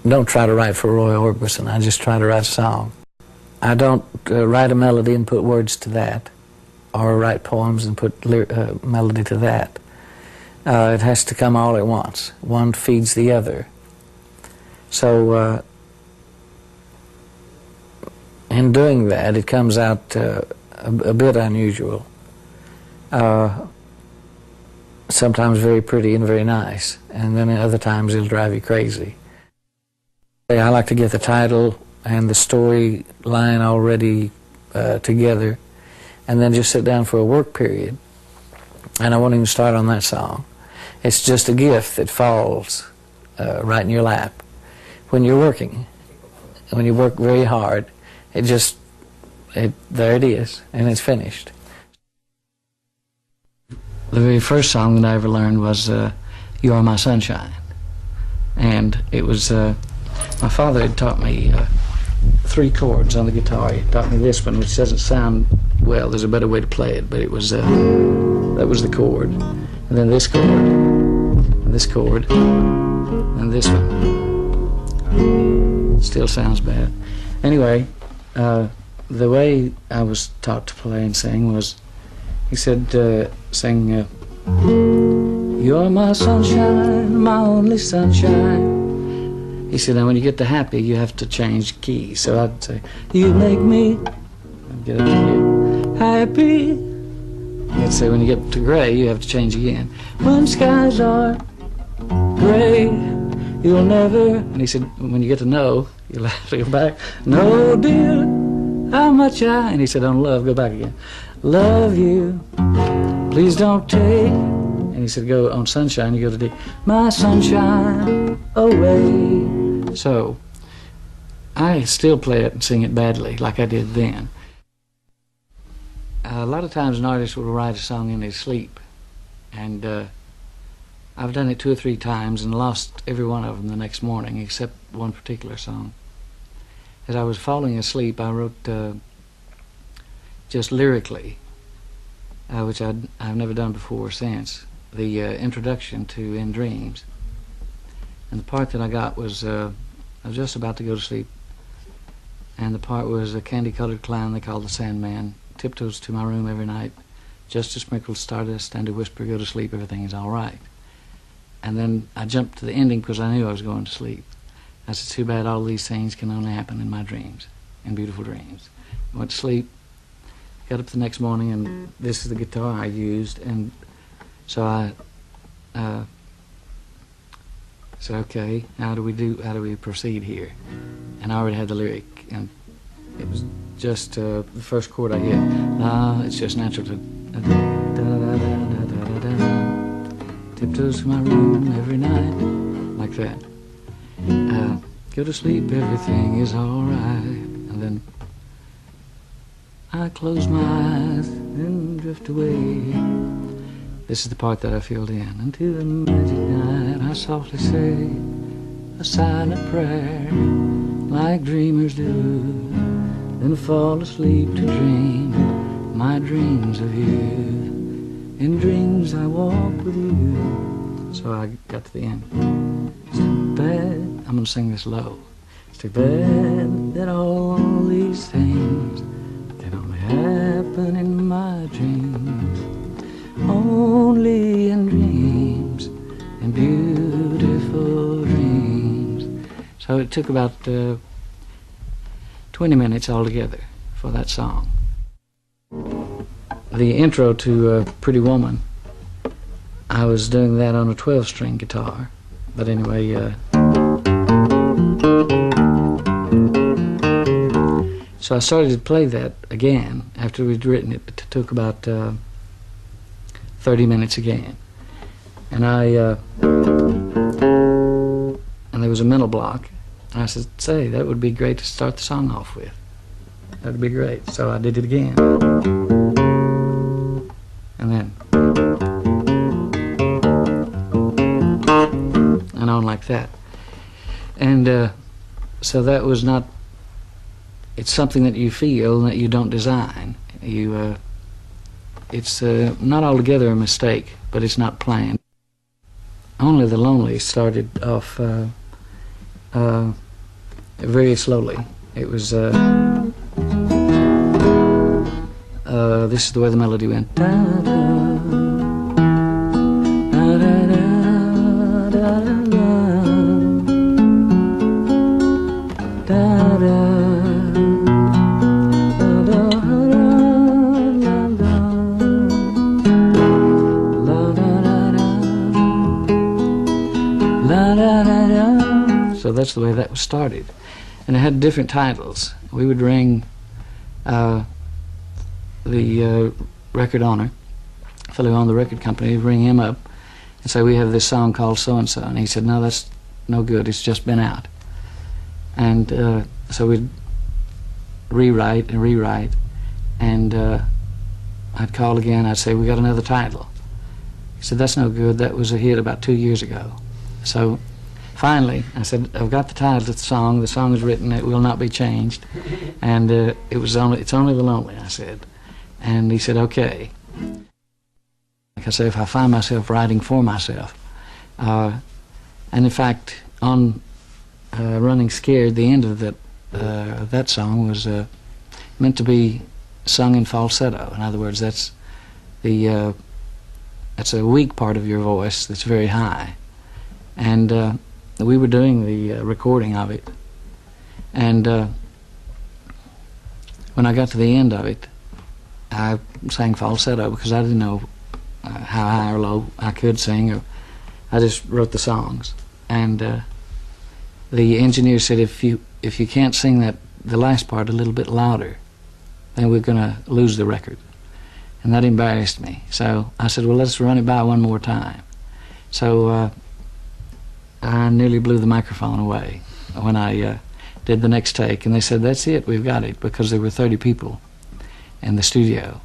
don't try to write for Roy Orbison. I just try to write a song. I don't write a melody and put words to that, or write poems and put melody to that. It has to come all at once. One feeds the other. So in doing that, it comes out a bit unusual. Sometimes very pretty and very nice, and then at other times it'll drive you crazy. I like to get the title and the story line already together, and then just sit down for a work period, and I won't even start on that song. It's just a gift that falls right in your lap when you're working. When you work very hard, there it is, and it's finished. The very first song that I ever learned was You Are My Sunshine, and it was my father had taught me 3 chords on the guitar. He taught me this one, which doesn't sound well. There's a better way to play it, but it was that was the chord, and then this chord, and this chord, and this one. Still sounds bad. Anyway, the way I was taught to play and sing was, he said, sing, you're my sunshine, my only sunshine. He said, now when you get to happy, you have to change keys. So I'd say, you make me, I'd get up to here, happy. He'd say, when you get to gray, you have to change again. When skies are gray, you'll never, and he said, when you get to no, you'll have to go back. No, dear, how much and he said, on love, go back again. Love you, please don't take. And he said, go on sunshine, you go to D. My sunshine away. So I still play it and sing it badly like I did then. A lot of times an artist will write a song in his sleep, and I've done it 2 or 3 times and lost every one of them the next morning except one particular song. As I was falling asleep, I wrote just lyrically, which I've never done before or since, the introduction to In Dreams. And the part that I got was, I was just about to go to sleep, and the part was a candy-colored clown they call the Sandman tiptoes to my room every night, just to sprinkle stardust and to whisper, go to sleep, everything is all right. And then I jumped to the ending because I knew I was going to sleep. I said, too bad all these things can only happen in my dreams, in beautiful dreams. I went to sleep, got up the next morning, and this is the guitar I used, and so I said, okay, how do we proceed here? And I already had the lyric, and it was just the first chord I hit. It's just natural to tiptoes to my room every night, like that. Go to sleep, everything is all right. And then I close my eyes and drift away. This is the part that I filled in. Into the magic night I softly say a silent prayer, like dreamers do, then fall asleep to dream my dreams of you. In dreams I walk with you. So I got to the end. It's too bad, I'm gonna sing this low. It's too bad that all these things can only happen in my dreams. Only in dreams, in beautiful dreams. So it took about 20 minutes altogether for that song. The intro to Pretty Woman, I was doing that on a 12-string guitar. But anyway, so I started to play that again after we'd written it. It took about 30 minutes again. And and there was a mental block. And I said, say, that would be great to start the song off with. That would be great. So I did it again. And then, and on like that. And so that was not, it's something that you feel that you don't design. It's not altogether a mistake, but it's not planned. Only the Lonely started off very slowly. It was, this is the way the melody went. Da, da, da, da, da, da, da, da, da. So that's the way that was started. And it had different titles. We would ring the record owner, the fellow who owned the record company, we'd ring him up and say, we have this song called so-and-so. And he said, no, that's no good, it's just been out. And so we'd rewrite, and I'd call again, I'd say, we got another title. He said, that's no good, that was a hit about 2 years ago. So finally, I said, I've got the title of the song is written, it will not be changed. And it's only the lonely, I said. And he said, okay. Like I say, if I find myself writing for myself. And in fact, on Running Scared, the end of that song was meant to be sung in falsetto. In other words, that's a weak part of your voice that's very high. And we were doing the recording of it, and when I got to the end of it, I sang falsetto because I didn't know how high or low I could sing, or I just wrote the songs. And the engineer said, if you can't sing the last part a little bit louder, then we're going to lose the record. And that embarrassed me. So I said, well, let's run it by one more time. So I nearly blew the microphone away when I did the next take, and they said, that's it, we've got it, because there were 30 people in the studio.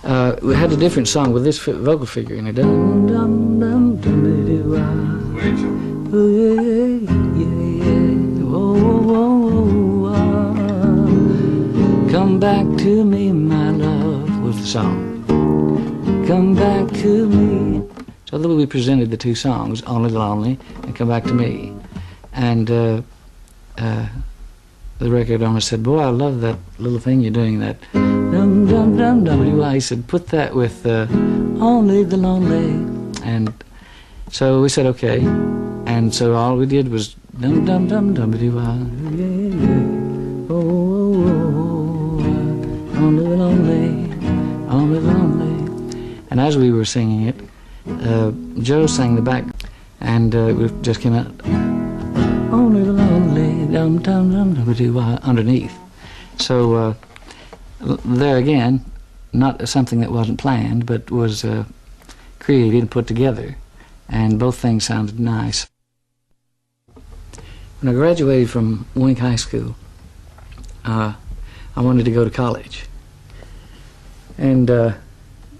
We had a different song with this vocal figure in it. Dum, dum, dum, dum, oh, yeah, yeah, yeah. Whoa, whoa, whoa, whoa. Come back to me, my love, was the song. Come back to me. So we presented the two songs, Only the Lonely and Come Back to Me. And the record owner said, boy, I love that little thing you're doing, that dum dum dum dum. He said, put that with Only the Lonely. And so we said, okay. And so all we did was dum dum dum dum dum. Oh, oh, oh, only the lonely, only the lonely. And as we were singing it, Joe sang the back, and it just came out, only the lonely, dum dum dum dum, underneath. So there again, not something that wasn't planned, but was created and put together, and both things sounded nice. When I graduated from Wink High School, I wanted to go to college, and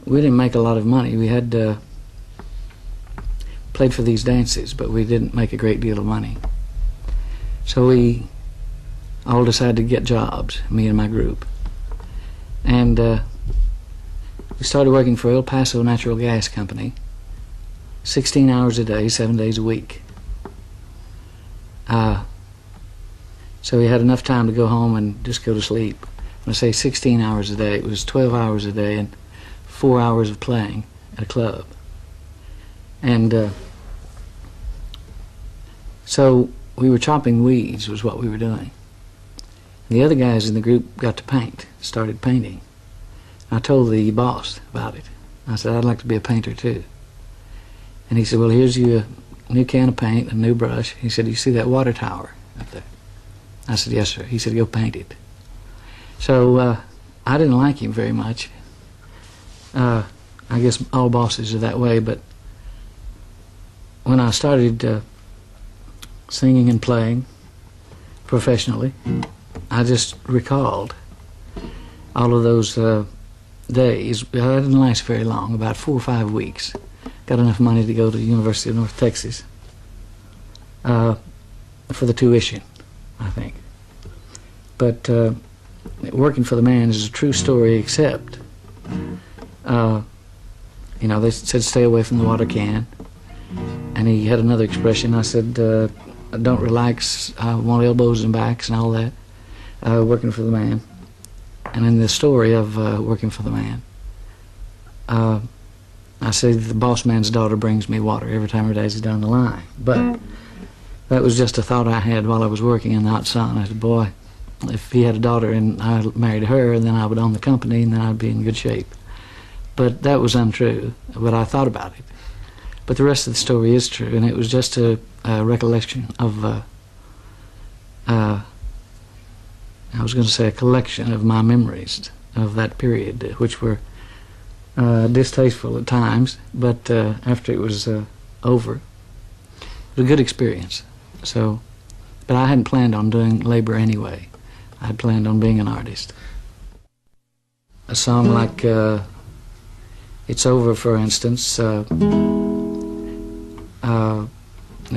we didn't make a lot of money. We had played for these dances, but we didn't make a great deal of money. So we all decided to get jobs, me and my group. And we started working for El Paso Natural Gas Company, 16 hours a day, 7 days a week. So we had enough time to go home and just go to sleep. When I say 16 hours a day, it was 12 hours a day and 4 hours of playing at a club. And so we were chopping weeds was what we were doing. The other guys in the group got to paint, started painting. I told the boss about it. I said, I'd like to be a painter too. And he said, well, here's you a new can of paint, a new brush. He said, you see that water tower up there? I said, yes, sir. He said, go paint it. So I didn't like him very much. I guess all bosses are that way, but when I started singing and playing professionally, I just recalled all of those days. I didn't last very long, about 4 or 5 weeks. Got enough money to go to the University of North Texas for the tuition, I think. But working for the man is a true story, except, you know, they said stay away from the water can. And he had another expression. I said, don't relax, I want elbows and backs and all that, working for the man. And in the story of working for the man, I say the boss man's daughter brings me water every time her daddy's down the line. But that was just a thought I had while I was working in the hot sun. I said, boy, if he had a daughter and I married her, then I would own the company and then I'd be in good shape. But that was untrue, but I thought about it. But the rest of the story is true, and it was just a recollection of, I was going to say a collection of my memories of that period, which were distasteful at times, but after it was over, it was a good experience. So, but I hadn't planned on doing labor anyway. I had planned on being an artist. A song like It's Over, for instance,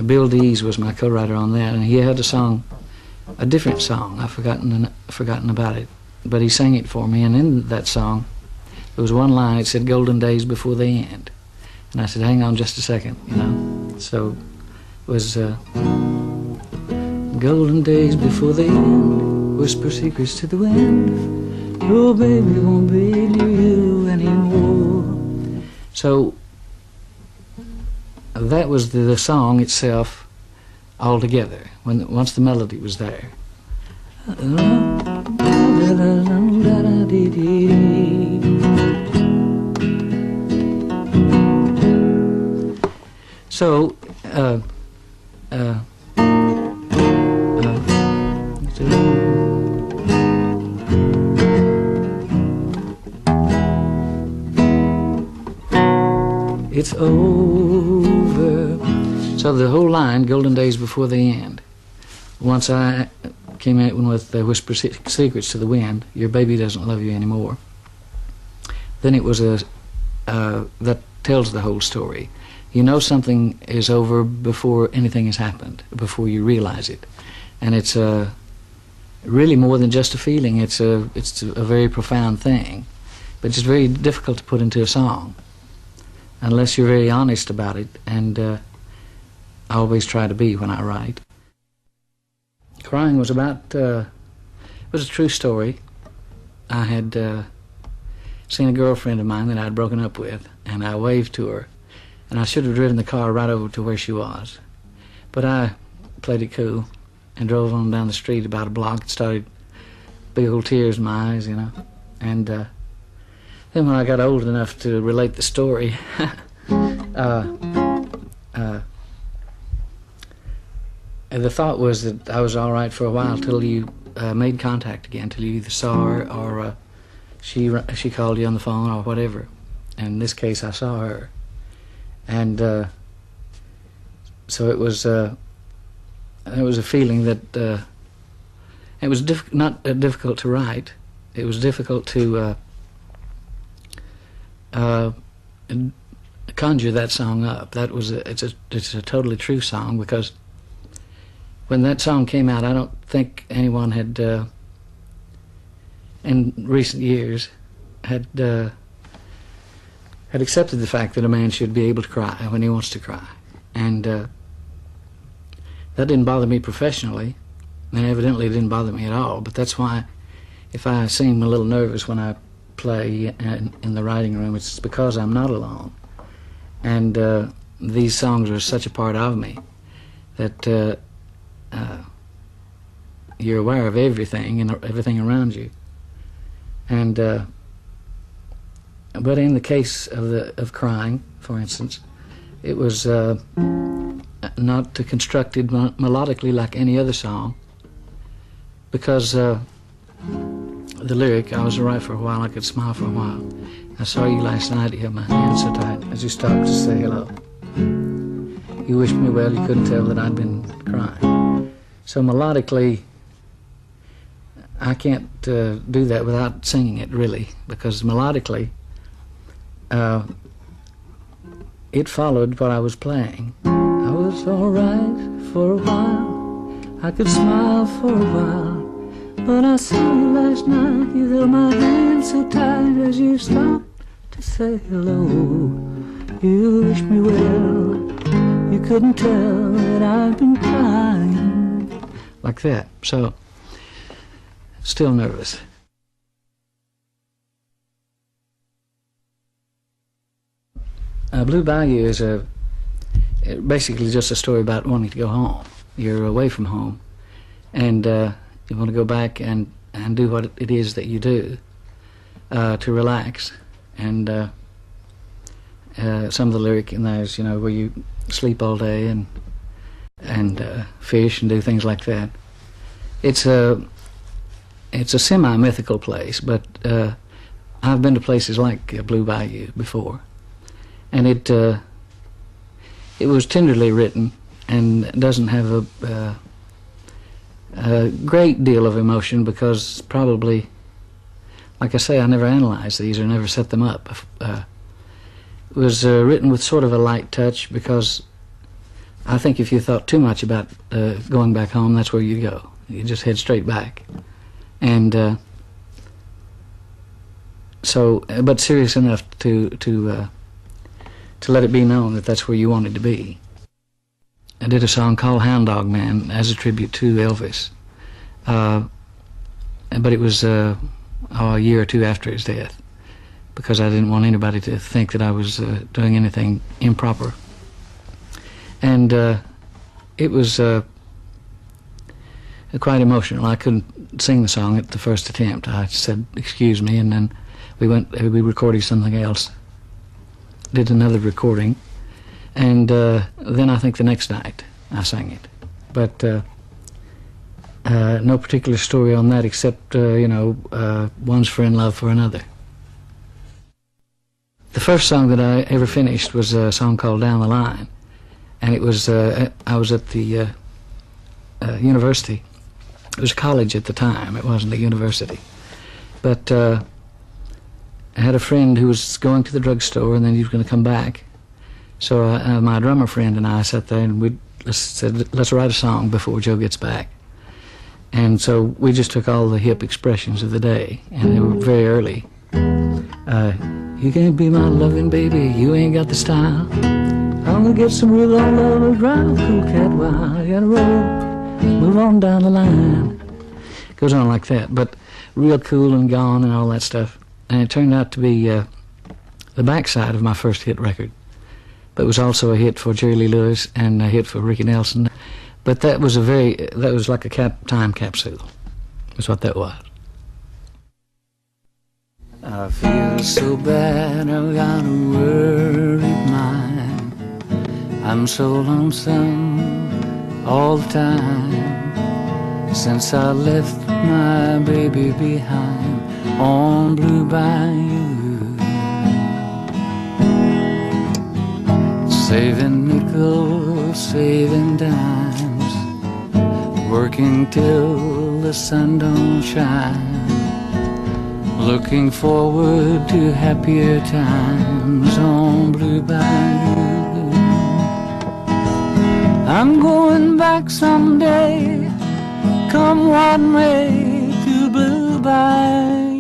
Bill Dees was my co-writer on that, and he had a song, a different song. I've forgotten about it, but he sang it for me, and in that song there was one line. It said, "Golden days before they end," and I said, "Hang on just a second," you know. So it was golden days before they end, whisper secrets to the wind. Oh, baby, won't be near you anymore. So that was the song itself altogether, once the melody was there. So, it's over. So the whole line, golden days before the end. Once I came in with whisper secrets to the wind, your baby doesn't love you anymore. Then it was that tells the whole story. You know something is over before anything has happened, before you realize it. And it's really more than just a feeling. It's a very profound thing, but it's very difficult to put into a song unless you're very honest about it, and I always try to be when I write. Crying was about, it was a true story. I had seen a girlfriend of mine that I'd broken up with, and I waved to her, and I should have driven the car right over to where she was. But I played it cool and drove on down the street about a block and started big old tears in my eyes, you know. And then when I got old enough to relate the story, the thought was that I was all right for a while till you made contact again, till you either saw her or she called you on the phone or whatever. And in this case, I saw her. And so it was a feeling that it was not difficult to write. It was difficult to conjure that song up. That was it's a totally true song, because when that song came out, I don't think anyone had in recent years had accepted the fact that a man should be able to cry when he wants to cry. And that didn't bother me professionally, and evidently it didn't bother me at all. But that's why, if I seem a little nervous when I play in the writing room, it's because I'm not alone. And these songs are such a part of me that you're aware of everything and everything around you. And but in the case of crying, for instance, it was not constructed melodically like any other song, because the lyric, I was all right for a while, I could smile for a while. I saw you last night, you held my hand so tight as you stopped to say hello. You wished me well, you couldn't tell that I'd been crying. So melodically, I can't do that without singing it, really, because melodically, it followed what I was playing. I was all right for a while, I could smile for a while, but I saw you last night, you held my hand so tight as you stopped to say hello. You wished me well, you couldn't tell that I'd been crying. like that. So, still nervous. Blue Bayou is basically just a story about wanting to go home. You're away from home, and you want to go back and do what it is that you do to relax. And some of the lyric in there is, you know, where you sleep all day and fish and do things like that. It's a semi-mythical place, but I've been to places like Blue Bayou before, and it was tenderly written and doesn't have a great deal of emotion, because probably, like I say, I never analyzed these or never set them up. It was written with sort of a light touch, because I think if you thought too much about going back home, that's where you go. You just head straight back. And but serious enough to let it be known that that's where you wanted to be. I did a song called Hound Dog Man as a tribute to Elvis, but it was a year or two after his death, because I didn't want anybody to think that I was doing anything improper. And it was quite emotional. I couldn't sing the song at the first attempt. I said, "Excuse me," and then we recorded something else, did another recording, and then I think the next night I sang it. But no particular story on that, except one's friend love for another. The first song that I ever finished was a song called Down the Line, and it was I was at the university. It was college at the time. It wasn't a university, but I had a friend who was going to the drugstore, and then he was going to come back. So my drummer friend and I sat there, and we said, "Let's write a song before Joe gets back." And so we just took all the hip expressions of the day, and they were very early. You can't be my loving baby, you ain't got the style. I'm gonna get some real old love, drive cool cat wild. You gotta roll, move on down the line. Goes on like that, but real cool and gone and all that stuff. And it turned out to be the backside of my first hit record. But it was also a hit for Jerry Lee Lewis and a hit for Ricky Nelson. But that was like a time capsule. That's what that was. I feel so bad, I've got a worried mind. I'm so lonesome all the time, since I left my baby behind on Blue Bayou. Saving nickels, saving dimes, working till the sun don't shine, looking forward to happier times on Blue Bayou. I'm going back someday, come what may, to Blue Bayou.